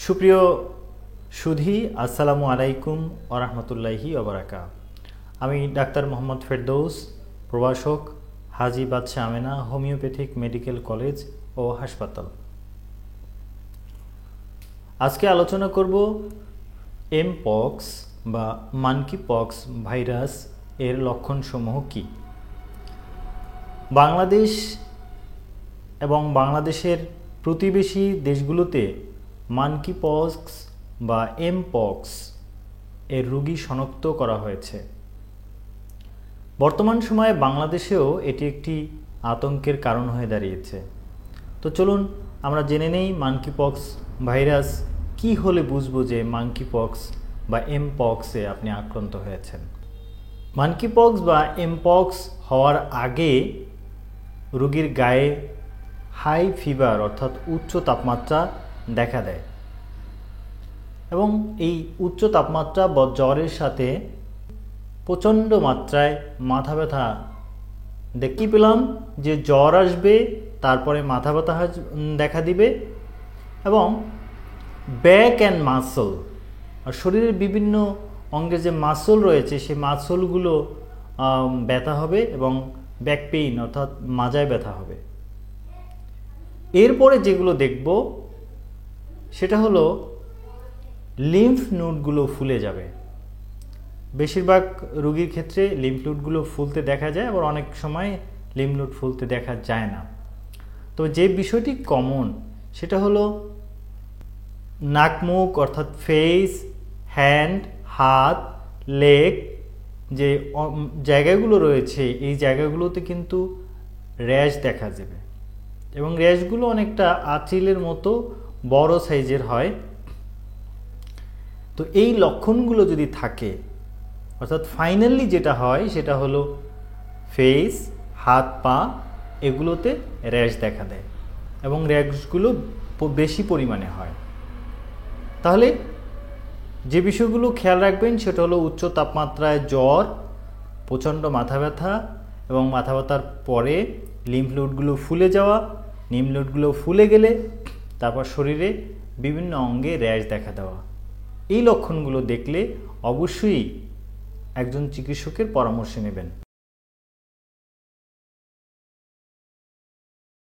সুপ্রিয় সুধী, আসসালামু আলাইকুম ওয়া রাহমাতুল্লাহি ওয়া বারাকাতুহু। আমি ডাক্তার মোহাম্মদ ফেরদৌস, প্রভাষক, হাজী বাদশাহ আমেনা হোমিওপ্যাথিক মেডিকেল কলেজ ও হাসপাতাল। আজকে আলোচনা করব এমপক্স বা মানকিপক্স ভাইরাস এর লক্ষণসমূহ কী। বাংলাদেশ এবং বাংলাদেশের প্রতিবেশী দেশগুলোতে মানকিপক্স বা এমপক্স এর রোগী শনাক্ত করা হয়েছে। বর্তমান সময়ে বাংলাদেশেও এটি একটি আতঙ্কের কারণ হয়ে দাঁড়িয়েছে। তো চলুন আমরা জেনে নেই মানকিপক্স ভাইরাস কি হলে বুঝবো যে মানকিপক্স বা এমপক্সে আপনি আক্রান্ত হয়েছেন। মানকিপক্স বা এমপক্স হওয়ার আগে রোগীর গায়ে হাই ফিভার অর্থাৎ উচ্চ তাপমাত্রা দেখা দেয় এবং এই উচ্চ তাপমাত্রা বা জ্বরের সাথে প্রচণ্ড মাত্রায় মাথা ব্যথা দেখতে পেলাম যে জ্বর আসবে, তারপরে মাথা ব্যথা দেখা দিবে এবং ব্যাক অ্যান্ড মাসল আর শরীরের বিভিন্ন অঙ্গে যে মাসল রয়েছে সেই মাসলগুলো ব্যথা হবে এবং ব্যাক পেইন অর্থাৎ মাজায় ব্যথা হবে। এরপরে যেগুলো দেখব সেটা হলো লিম্ফ নোডগুলো ফুলে যাবে। বেশিরভাগ রোগীর ক্ষেত্রে লিম্ফ নোডগুলো ফুলতে দেখা যায়, আবার অনেক সময় লিম্ফ নোড ফুলতে দেখা যায় না। তো যে বিষয়টি কমন সেটা হলো নাক মুখ অর্থাৎ ফেস, হ্যান্ড, হাত, লেগ যে জায়গাগুলো রয়েছে এই জায়গাগুলোতে কিন্তু র্যাশ দেখা যাবে এবং র্যাশগুলো অনেকটা আঁচিলের মতো বড় সাইজের হয়। তো এই লক্ষণগুলো যদি থাকে অর্থাৎ ফাইনালি যেটা হয় সেটা হলো ফেস, হাত, পা এগুলোতে র্যাশ দেখা দেয় এবং র্যাশগুলো বেশি পরিমাণে হয়। তাহলে যে বিষয়গুলো খেয়াল রাখবেন সেটা হলো উচ্চ তাপমাত্রায় জ্বর, প্রচণ্ড মাথা ব্যথা এবং মাথা ব্যথার পরে লিম্ফ নোডগুলো ফুলে যাওয়া, লিম্ফ নোডগুলো ফুলে গেলে তারপর শরীরে বিভিন্ন অঙ্গে র্যাশ দেখা দেওয়া। এই লক্ষণগুলো দেখলে অবশ্যই একজন চিকিৎসকের পরামর্শ নেবেন।